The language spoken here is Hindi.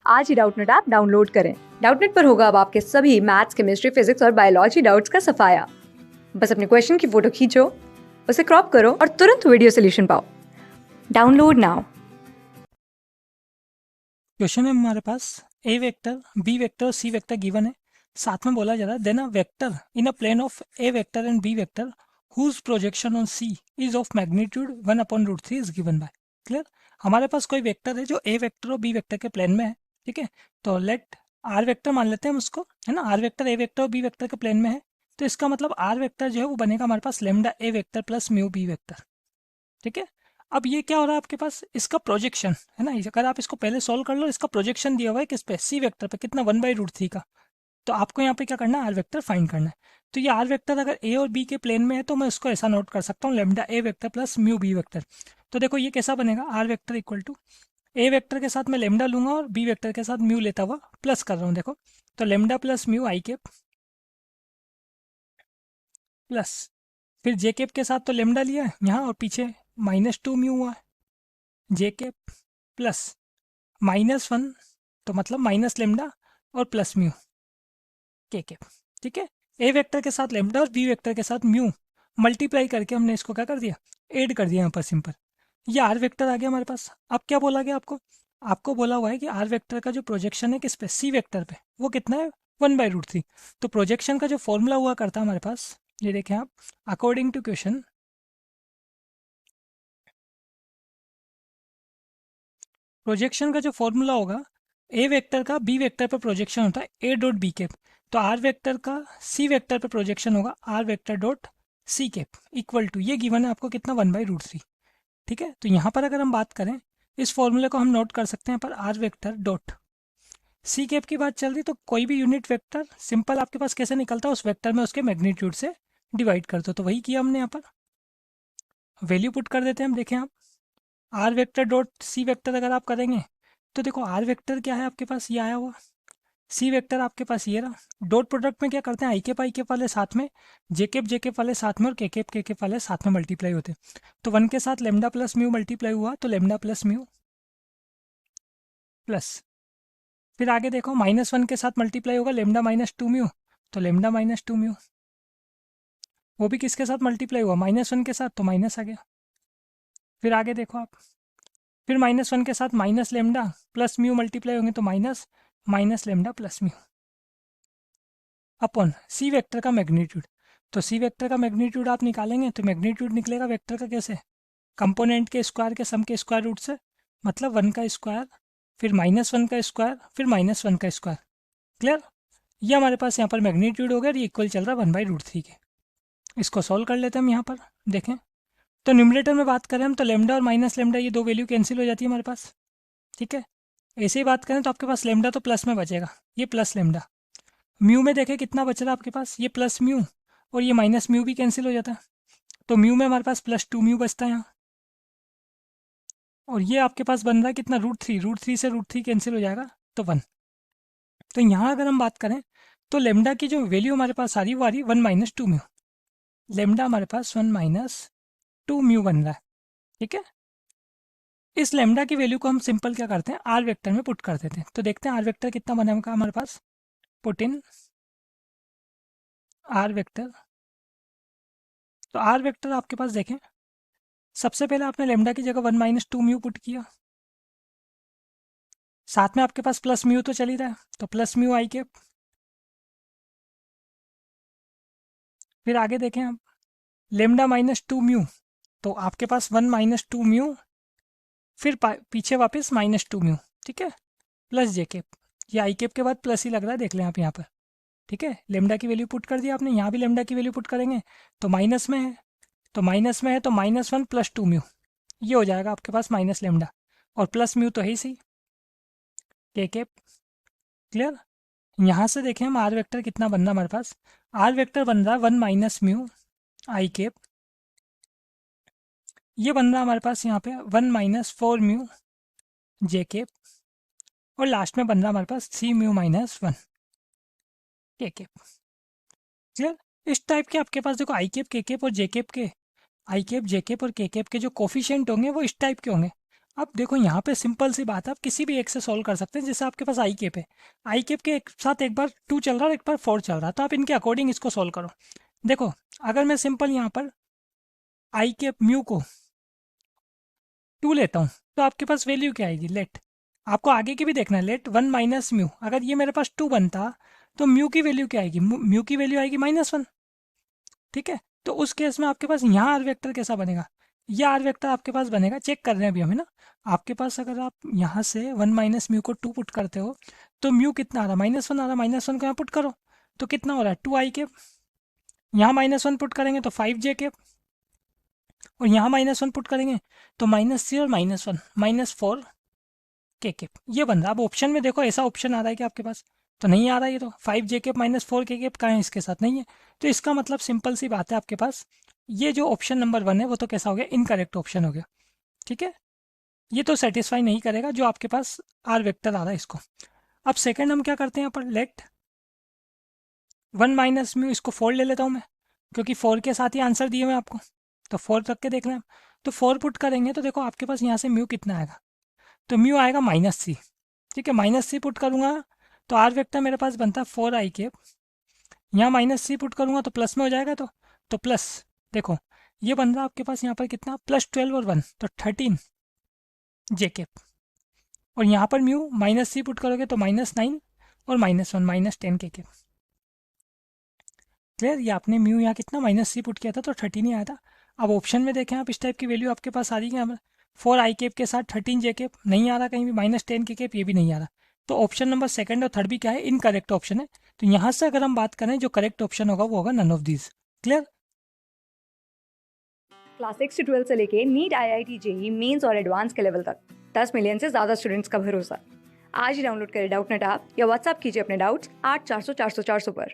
आज ही डाउटनेट ऐप डाउनलोड करें। डाउटनेट पर होगा अब आपके सभी मैथ्स, केमिस्ट्री, फिजिक्स और बायोलॉजी डाउट्स का सफाया। बस अपने क्वेश्चन की फोटो खींचो, उसे क्रॉप करो और तुरंत वीडियो सोल्यूशन पाओ। Download now. क्वेश्चन है हमारे पास ए वेक्टर, बी वेक्टर और सी वेक्टर गिवन है। साथ में बोला जा रहा है then A vector in a plane of A vector and B vector whose projection on C is of magnitude 1/√3 is given by. Clear. हमारे पास कोई वेक्टर है जो ए वेक्टर और बी वेक्टर के प्लेन में है। ठीक है, तो लेट आर वेक्टर मान लेते हैं हम उसको, है ना। आर वेक्टर ए वेक्टर और बी वेक्टर के प्लेन में है, तो इसका मतलब आर वेक्टर जो है वो बनेगा हमारे पास lambda A vector plus mu B vector. ठीक है। अब ये क्या हो रहा है आपके पास, इसका प्रोजेक्शन है ना। अगर आप इसको पहले सॉल्व कर लो, इसका प्रोजेक्शन दिया हुआ है किस पे, सी वेक्टर पे, कितना 1/√3 का। तो आपको यहाँ पे क्या करना है, आर वेक्टर फाइंड करना है। तो ये आर वेक्टर अगर ए और बी के प्लेन में है तो मैं उसको ऐसा नोट कर सकता हूँ, lambda A vector plus mu B vector. तो देखो ये कैसा बनेगा, R vector equal to A vector के साथ मैं लेमडा लूंगा और बी वेक्टर के साथ म्यू लेता हुआ प्लस कर रहा हूँ। देखो तो लेमडा प्लस म्यू आई केप प्लस, फिर जे केप के साथ तो लेमडा लिया है यहाँ और पीछे -2 म्यू हुआ है, जे केप प्लस -1, तो मतलब माइनस लेमडा और प्लस म्यू के के। ठीक है, ए वेक्टर के साथ लेमडा और बी वेक्टर के साथ म्यू मल्टीप्लाई करके हमने इसको क्या कर दिया, ऐड कर दिया यहाँ पर सिंपल। ये आर वेक्टर आ गया हमारे पास। अब क्या बोला गया आपको, आपको बोला हुआ है कि आर वेक्टर का जो प्रोजेक्शन है किस पे, सी वेक्टर पे, वो कितना है 1/√3। तो प्रोजेक्शन का जो फॉर्मूला हुआ करता है हमारे पास, ये देखें आप, अकॉर्डिंग टू क्वेश्चन, प्रोजेक्शन का जो फॉर्मूला होगा, ए वेक्टर का बी वेक्टर पर प्रोजेक्शन होता है ए डॉट बी कैप, तो आर वेक्टर का सी वेक्टर पर प्रोजेक्शन होगा R vector dot C cap equal to, ये गिवन है आपको कितना 1/√3। ठीक है, तो यहाँ पर अगर हम बात करें, इस फॉर्मूले को हम नोट कर सकते हैं यहाँ पर R vector dot C cap की बात चल रही, तो कोई भी यूनिट वेक्टर सिंपल आपके पास कैसे निकलता है, उस वेक्टर में उसके मैग्नीट्यूड से डिवाइड कर दो। तो वही किया हमने यहाँ पर, वैल्यू पुट कर देते हैं हम। देखें आप, R vector dot C vector अगर आप करेंगे तो देखो आर वेक्टर क्या है आपके पास, ये आया हुआ, सी वेक्टर आपके पास ये रहा। डॉट प्रोडक्ट में क्या करते हैं, आई केप वाले साथ में, जे केप वाले साथ में और के केप वाले साथ में मल्टीप्लाई होते हैं। तो 1 के साथ लेमडा प्लस म्यू मल्टीप्लाई हुआ तो लेमडा प्लस म्यू प्लस, फिर आगे देखो -1 के साथ मल्टीप्लाई होगा लेमडा -2 म्यू, तो लेमडा -2 म्यू, वो भी किसके साथ मल्टीप्लाई हुआ, -1 के साथ, तो माइनस आ गया। फिर आगे देखो आप, फिर -1 के साथ minus lambda plus mu multiply होंगे तो minus minus lambda plus mu upon C vector का मैग्नीट्यूड। तो सी वेक्टर का मैग्नीट्यूड आप निकालेंगे तो मैग्नीट्यूड निकलेगा वेक्टर का कैसे, कंपोनेंट के स्क्वायर के सम के स्क्वायर रूट से, मतलब 1 का स्क्वायर, फिर -1 का स्क्वायर, फिर -1 का स्क्वायर। क्लियर। ये हमारे पास यहाँ पर मैग्नीट्यूड हो गया और ये इक्वल चल रहा है 1/√3 के। इसको सॉल्व कर लेते हैं हम यहाँ पर। देखें तो न्यूमरेटर में बात करें हम तो लेमडा और माइनस लेमडा ये दो वैल्यू कैंसिल हो जाती है हमारे पास। ठीक है, ऐसे ही बात करें तो आपके पास लेमडा तो प्लस में बचेगा, ये प्लस लेमडा। म्यू में देखें कितना बच रहा है आपके पास, ये प्लस म्यू और ये माइनस म्यू भी कैंसिल हो जाता है, तो म्यू में हमारे पास +2 म्यू बचता है यहाँ। और ये आपके पास बन रहा है कितना, √3, √3 से √3 कैंसिल हो जाएगा तो 1। तो यहाँ अगर हम बात करें तो लेमडा की जो वैल्यू हमारे पास आ रही है वो आ रही है 1 - 2 म्यू। लेमडा हमारे पास 1 - 2 म्यू बन रहा है। ठीक है, इस लेमडा की वैल्यू को हम सिंपल क्या करते हैं, आर वेक्टर में पुट कर देते हैं। तो देखते हैं आर वेक्टर कितना बनेगा हमारे पास, पुट इन आर वेक्टर। तो आर वेक्टर आपके पास देखें, सबसे पहले आपने लेमडा की जगह 1 - 2 म्यू पुट किया, साथ में आपके पास प्लस म्यू तो चल ही रहा है, तो प्लस म्यू आई के। फिर आगे देखें आप, लेमडा -2 म्यू, तो आपके पास 1 - 2 म्यू, फिर पीछे वापस -2 म्यू। ठीक है, प्लस जे केप, ये आई केप के बाद प्लस ही लग रहा है, देख लें आप यहाँ पर। ठीक है, लेमडा की वैल्यू पुट कर दिया आपने, यहाँ भी लेमडा की वैल्यू पुट करेंगे तो माइनस में है, तो माइनस में है तो -1 + 2 म्यू, ये हो जाएगा आपके पास माइनस लेमडा, और प्लस म्यू तो है ही सही, के केप। क्लियर। यहाँ से देखें हम आर वेक्टर कितना बन रहा है हमारे पास, आर वेक्टर बन रहा है 1 - म्यू आई केप, ये बन रहा है हमारे पास यहाँ पे 1 - 4 म्यू जे केप, और लास्ट में बन रहा है हमारे पास 3 म्यू -1 के केप। क्लियर। इस टाइप के आपके पास देखो आई केप, के केप और जे केप के, आई केप, जे केप और के केप के जो कोफिशिएंट होंगे वो इस टाइप के होंगे। अब देखो यहाँ पे सिंपल सी बात है, आप किसी भी एक से सॉल्व कर सकते हैं। जैसे आपके पास आई कैप है, आई कैप के एक साथ एक बार 2 चल रहा है और एक बार 4 चल रहा है, तो आप इनके अकॉर्डिंग इसको सॉल्व करो। देखो अगर मैं सिंपल यहाँ पर आई कैप म्यू को 2 लेता हूँ, तो आपके पास वैल्यू क्या आएगी, लेट, आपको आगे की भी देखना है, लेट 1 माइनस म्यू, अगर ये मेरे पास 2 बनता तो म्यू की वैल्यू क्या आएगी, म्यू की वैल्यू आएगी -1। ठीक है, तो उस केस में आपके पास यहाँ आर वेक्टर कैसा बनेगा, ये आर वेक्टर आपके पास बनेगा, चेक कर रहे हैं अभी हमें ना, आपके पास अगर आप यहाँ से 1 माइनस म्यू को 2 पुट करते हो तो म्यू कितना आ रहा है, -1 आ रहा है, -1 को यहाँ पुट करो तो कितना हो रहा है 2 आई कैप, यहाँ -1 पुट करेंगे तो 5 जे कैप, और यहाँ -1 पुट करेंगे तो -3 और -1 -4 के कैप, ये बन रहा है। अब ऑप्शन में देखो ऐसा ऑप्शन आ रहा है कि आपके पास, तो नहीं आ रहा है, ये तो 5 जे कैप -4 के कैप कहाँ है, इसके साथ नहीं है, तो इसका मतलब सिंपल सी बात है, आपके पास ये जो ऑप्शन नंबर 1 है वो तो कैसा हो गया, इनकरेक्ट ऑप्शन हो गया। ठीक है, ये तो सेटिस्फाई नहीं करेगा जो आपके पास आर वेक्टर आ रहा है इसको। अब सेकंड हम क्या करते हैं यहाँ पर, लेट 1 माइनस म्यू, इसको 4 ले लेता हूँ मैं, क्योंकि 4 के साथ ही आंसर दिए हुए आपको, तो 4 रख के देख लें। तो 4 पुट करेंगे तो देखो आपके पास यहाँ से म्यू कितना आएगा, तो म्यू आएगा -c। ठीक है, -c पुट करूँगा तो आर वेक्टर मेरे पास बनता है 4 आई कैप, यहाँ -c पुट करूँगा तो प्लस में हो जाएगा, तो प्लस, देखो ये बन रहा है आपके पास यहाँ पर कितना, +12 और 1 तो 13 जे कैप, और यहाँ पर म्यू -c पुट करोगे तो -9 और -1 -10 के कैप। क्लियर, ये आपने म्यू यहाँ कितना -c पुट किया था तो 13 ही आया था। अब ऑप्शन में देखें आप, इस टाइप की वैल्यू आपके पास आ रही है, 4 आई कैप के साथ 13 जे कैप नहीं आ रहा, कहीं भी -10 के कैप ये भी नहीं आ रहा, तो ऑप्शन नंबर सेकंड और थर्ड भी क्या है, इनकरेक्ट ऑप्शन है। तो यहाँ से अगर हम बात करें जो करेक्ट ऑप्शन होगा वो होगा none of these. Clear. Class 6 से 12 से लेके नीट, IIT, जेई मेंस और एडवांस के लेवल तक 10 मिलियन से ज़्यादा स्टूडेंट्स का भरोसा। आज ही डाउनलोड करें डाउटनेट ऐप या व्हाट्सएप कीजिए अपने डाउट्स 8400 400 400 पर।